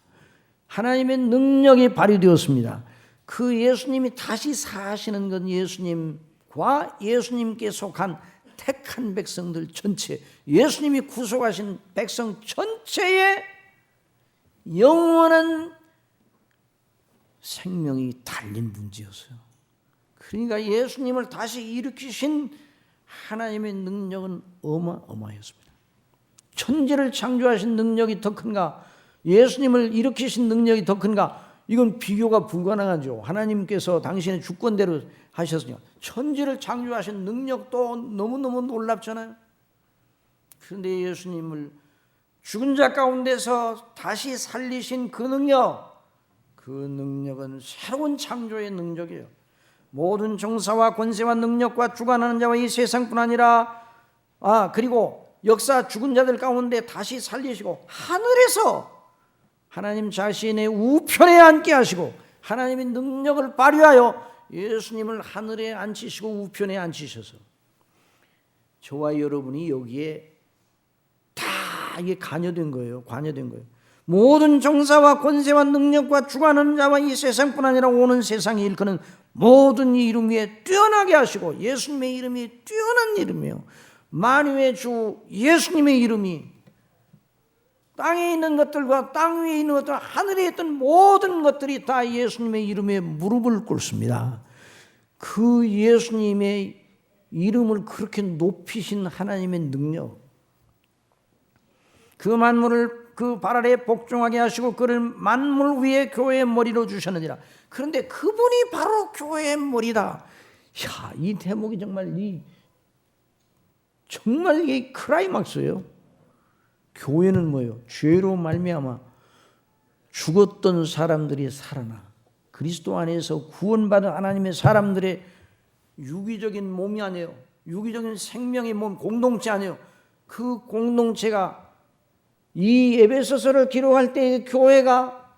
하나님의 능력이 발휘되었습니다. 그 예수님이 다시 사시는 건 예수님과 예수님께 속한 택한 백성들 전체, 예수님이 구속하신 백성 전체의 영원한 생명이 달린 문제였어요. 그러니까 예수님을 다시 일으키신 하나님의 능력은 어마어마했습니다. 천지를 창조하신 능력이 더 큰가? 예수님을 일으키신 능력이 더 큰가? 이건 비교가 불가능하죠. 하나님께서 당신의 주권대로 하셨으니까. 천지를 창조하신 능력도 너무너무 놀랍잖아요. 그런데 예수님을 죽은 자 가운데서 다시 살리신 그 능력은 새로운 창조의 능력이에요. 모든 정사와 권세와 능력과 주관하는 자와 이 세상뿐 아니라 그리고 역사 죽은 자들 가운데 다시 살리시고 하늘에서 하나님 자신의 우편에 앉게 하시고 하나님의 능력을 발휘하여 예수님을 하늘에 앉히시고 우편에 앉히셔서 저와 여러분이 여기에 다 이게 관여된 거예요. 모든 정사와 권세와 능력과 주관하는 자와 이 세상뿐 아니라 오는 세상에 일컫는 모든 이름 위에 뛰어나게 하시고 예수님의 이름이 뛰어난 이름이에요. 만유의 주 예수님의 이름이 땅에 있는 것들과 땅 위에 있는 것들, 하늘에 있던 모든 것들이 다 예수님의 이름에 무릎을 꿇습니다. 그 예수님의 이름을 그렇게 높이신 하나님의 능력, 그 만물을 그 발 아래 복종하게 하시고 그를 만물 위에 교회의 머리로 주셨느니라. 그런데 그분이 바로 교회의 머리다. 이 대목이 정말 이게 크라이막스예요. 교회는 뭐예요? 죄로 말미암아 죽었던 사람들이 살아나 그리스도 안에서 구원받은 하나님의 사람들의 유기적인 몸이 아니에요. 유기적인 생명의 몸, 공동체 아니에요. 그 공동체가 이 에베소서를 기록할 때 교회가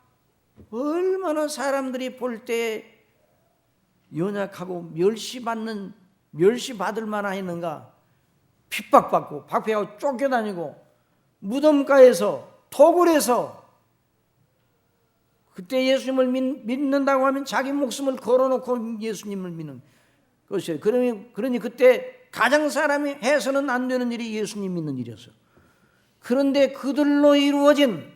얼마나 사람들이 볼 때 연약하고 멸시받을 만했는가. 핍박받고 박해하고 쫓겨다니고 무덤가에서 토굴에서 그때 예수님을 믿는다고 하면 자기 목숨을 걸어놓고 예수님을 믿는 것이에요. 그러니 그때 가장 사람이 해서는 안 되는 일이 예수님 믿는 일이었어요. 그런데 그들로 이루어진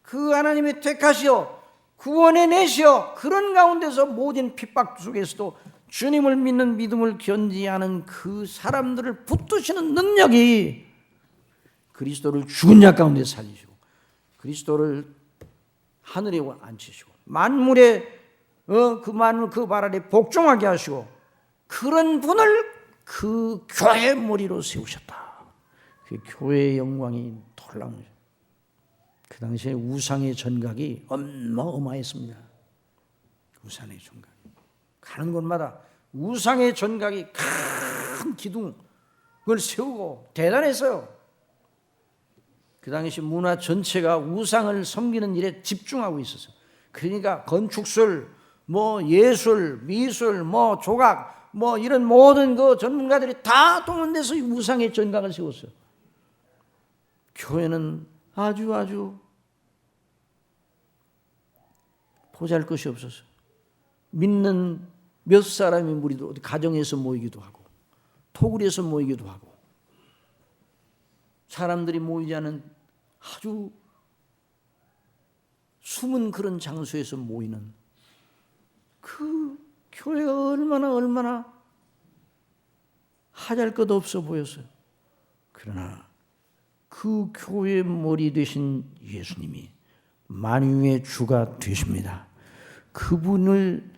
그 하나님의 택하시어 구원해 내시어 그런 가운데서 모든 핍박 속에서도 주님을 믿는 믿음을 견지하는 그 사람들을 붙드시는 능력이 그리스도를 죽은 자 가운데 살리시고 그리스도를 하늘에 앉히시고 만물의 그 만물 그 발 아래 복종하게 하시고 그런 분을 그 교회의 머리로 세우셨다. 그 교회의 영광이 놀라운 거죠. 그 당시에 우상의 전각이 어마어마했습니다. 우상의 전각. 가는 곳마다 우상의 전각이 큰 기둥을 세우고 대단했어요. 그 당시 문화 전체가 우상을 섬기는 일에 집중하고 있었어요. 그러니까 건축술, 예술, 미술, 조각, 이런 모든 그 전문가들이 다 동원돼서 우상의 전각을 세웠어요. 교회는 아주 보잘것이 없었어요. 믿는 몇 사람이 무리도 어디 가정에서 모이기도 하고 토굴에서 모이기도 하고 사람들이 모이지 않은 아주 숨은 그런 장소에서 모이는 그 교회가 얼마나 하잘 것 없어 보였어요. 그러나 그 교회의 머리 되신 예수님이 만유의 주가 되십니다. 그분을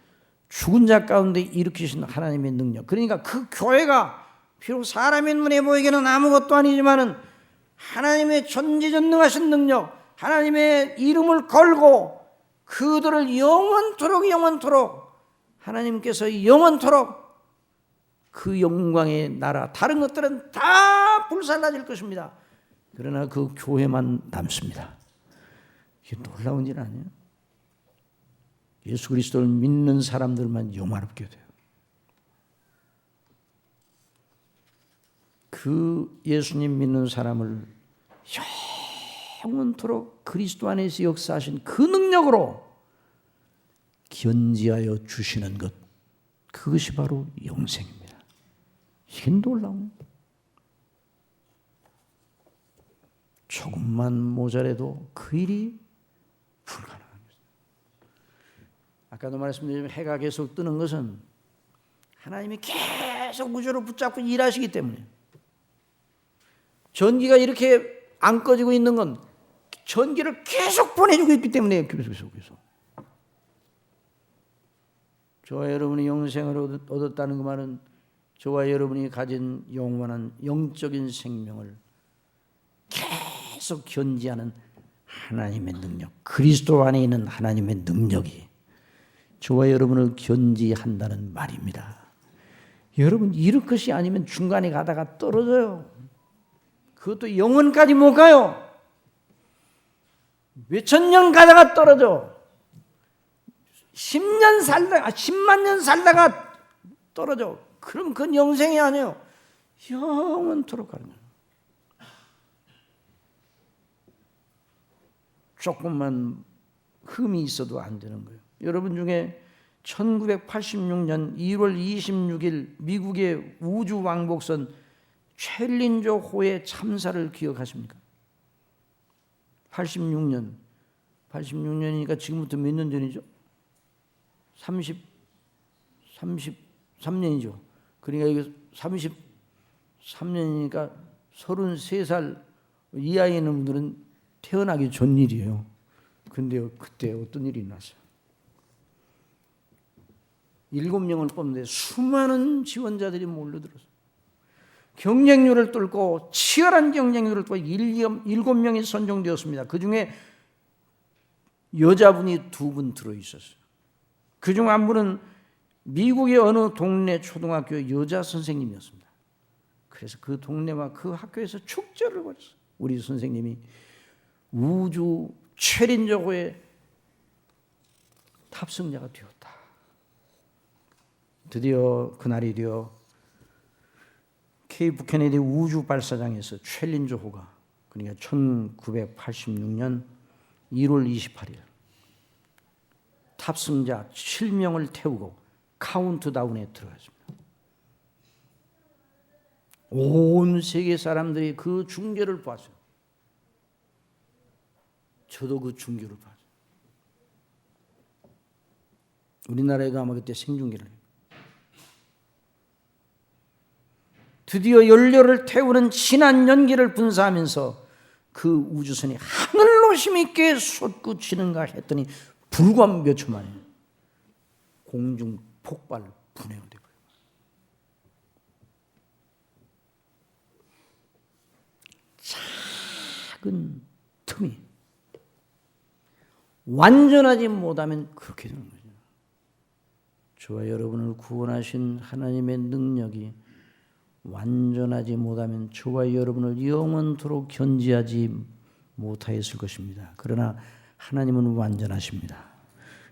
죽은 자 가운데 일으키신 하나님의 능력. 그러니까 그 교회가 비록 사람의 눈에 보이기는 아무것도 아니지만은 하나님의 전지전능하신 능력, 하나님의 이름을 걸고 그들을 영원토록 하나님께서 영원토록 그 영광의 나라, 다른 것들은 다 불살라질 것입니다. 그러나 그 교회만 남습니다. 이게 놀라운 일 아니에요? 예수 그리스도를 믿는 사람들만 영화롭게 돼요. 그 예수님 믿는 사람을 영원토록 그리스도 안에서 역사하신 그 능력으로 견지하여 주시는 것, 그것이 바로 영생입니다. 이게 놀라운, 조금만 모자라도 그 일이 불가능합니다. 아까도 말씀드렸지만 해가 계속 뜨는 것은 하나님이 계속 우주를 붙잡고 일하시기 때문에, 전기가 이렇게 안 꺼지고 있는 건 전기를 계속 보내주고 있기 때문에 계속. 저와 여러분이 영생을 얻었다는 그 말은 저와 여러분이 가진 영원한 영적인 생명을 계속 견지하는 하나님의 능력, 그리스도 안에 있는 하나님의 능력이 저와 여러분을 견지한다는 말입니다. 여러분, 이럴 것이 아니면 중간에 가다가 떨어져요. 그것도 영원까지 못 가요. 몇천 년 가다가 떨어져. 10년 살다가 10만 년 살다가 떨어져. 그럼 그건 영생이 아니에요. 영원토록 가는 거예요. 조금만 흠이 있어도 안 되는 거예요. 여러분 중에 1986년 2월 26일 미국의 우주 왕복선 챌린저 호의 참사를 기억하십니까? 86년이니까 지금부터 몇 년 전이죠? 33년이죠. 그러니까 이게 33년이니까 33살 이하에 있는 분들은 태어나기 전 일이에요. 근데 그때 어떤 일이 났어요? 7명을 뽑는데 수많은 지원자들이 몰려들었어요. 경쟁률을 뚫고 치열한 경쟁률을 뚫고 7명이 선정되었습니다. 그중에 여자분이 2분 들어있었어요. 그중 한 분은 미국의 어느 동네 초등학교 여자 선생님이었습니다. 그래서 그 동네와 그 학교에서 축제를 벌였어요. 우리 선생님이 우주 챌린저호의 탑승자가 되었다. 드디어 그날이 되어 케이프 케네디 우주 발사장에서 챌린저호가, 그러니까 1986년 1월 28일 탑승자 7명을 태우고 카운트다운에 들어갔습니다. 온 세계 사람들이 그 중계를 봤어요. 저도 그 중계를 봤어요. 우리나라에도 아마 그때 생중계를 해요. 드디어 연료를 태우는 진한 연기를 분사하면서 그 우주선이 하늘로 힘있게 솟구치는가 했더니 불과 몇 초 만에 공중 폭발 분해가 되고요. 작은 틈이 완전하지 못하면 그렇게 되는 거죠. 저와 여러분을 구원하신 하나님의 능력이 완전하지 못하면 저와 여러분을 영원토록 견지하지 못하였을 것입니다. 그러나 하나님은 완전하십니다.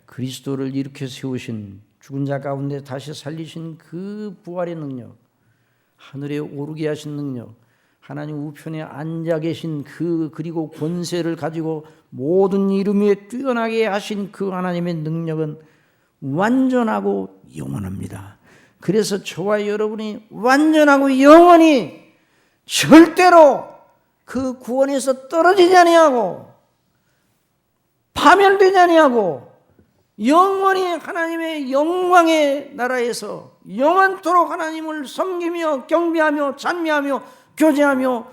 그리스도를 일으켜 세우신, 죽은 자 가운데 다시 살리신 그 부활의 능력, 하늘에 오르게 하신 능력, 하나님 우편에 앉아 계신 그리고 권세를 가지고 모든 이름 위에 뛰어나게 하신 그 하나님의 능력은 완전하고 영원합니다. 그래서 저와 여러분이 완전하고 영원히 절대로 그 구원에서 떨어지지 아니하고 파멸되지 아니하고 영원히 하나님의 영광의 나라에서 영원토록 하나님을 섬기며 경배하며 찬미하며 교제하며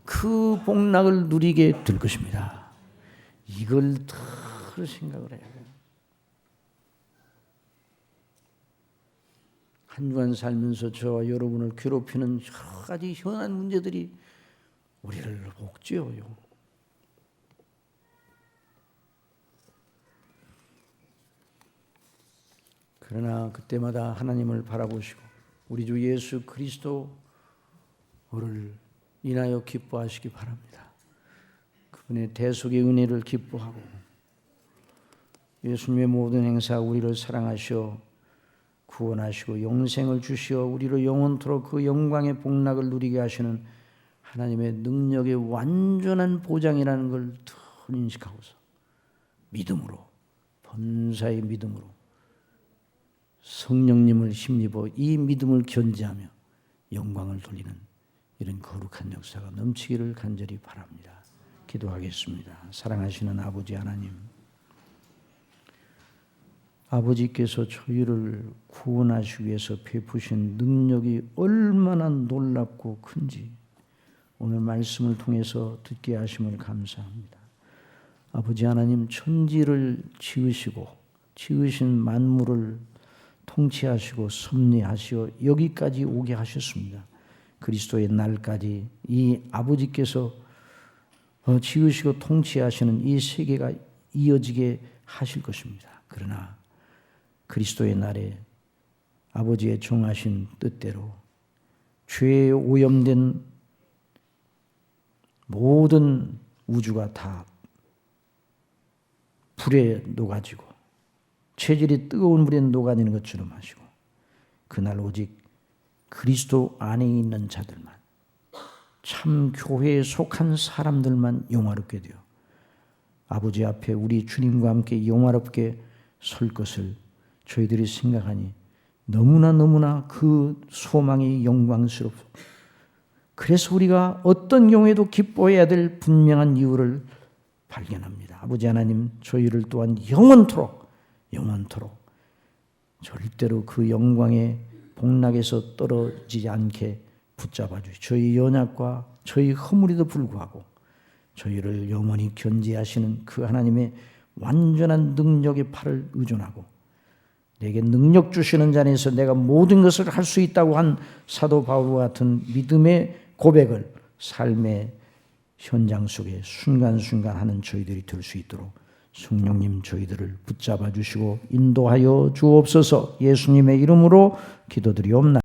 그 복락을 누리게 될 것입니다. 이걸 더 생각을 해야 돼요. 한 주간 살면서 저와 여러분을 괴롭히는 여러 가지 현안 문제들이 우리를 옥죄어요. 그러나 그때마다 하나님을 바라보시고 우리 주 예수 그리스도를 인하여 기뻐하시기 바랍니다. 그분의 대속의 은혜를 기뻐하고 예수님의 모든 행사 우리를 사랑하시어 구원하시고 영생을 주시어 우리로 영원토록 그 영광의 복락을 누리게 하시는 하나님의 능력의 완전한 보장이라는 걸 더 인식하고서 믿음으로 범사의 믿음으로 성령님을 힘입어 이 믿음을 견지하며 영광을 돌리는 이런 거룩한 역사가 넘치기를 간절히 바랍니다. 기도하겠습니다. 사랑하시는 아버지 하나님, 아버지께서 저희를 구원하시기 위해서 베푸신 능력이 얼마나 놀랍고 큰지 오늘 말씀을 통해서 듣게 하심을 감사합니다. 아버지 하나님, 천지를 지으시고 지으신 만물을 통치하시고 섭리하시어 여기까지 오게 하셨습니다. 그리스도의 날까지 이 아버지께서 지으시고 통치하시는 이 세계가 이어지게 하실 것입니다. 그러나 그리스도의 날에 아버지의 정하신 뜻대로 죄에 오염된 모든 우주가 다 불에 녹아지고 체질이 뜨거운 물에 녹아지는 것처럼 하시고 그날 오직 그리스도 안에 있는 자들만 참 교회에 속한 사람들만 영화롭게 되어 아버지 앞에 우리 주님과 함께 영화롭게 설 것을 저희들이 생각하니 너무나 그 소망이 영광스럽고 그래서 우리가 어떤 경우에도 기뻐해야 될 분명한 이유를 발견합니다. 아버지 하나님, 저희를 또한 영원토록 절대로 그 영광의 복락에서 떨어지지 않게 붙잡아 주시고 저희 연약과 저희 허물에도 불구하고 저희를 영원히 견지하시는 그 하나님의 완전한 능력의 팔을 의존하고 내게 능력 주시는 자리에서 내가 모든 것을 할 수 있다고 한 사도 바울과 같은 믿음의 고백을 삶의 현장 속에 순간순간 하는 저희들이 될 수 있도록 성령님 저희들을 붙잡아 주시고 인도하여 주옵소서. 예수님의 이름으로 기도드리옵나이다.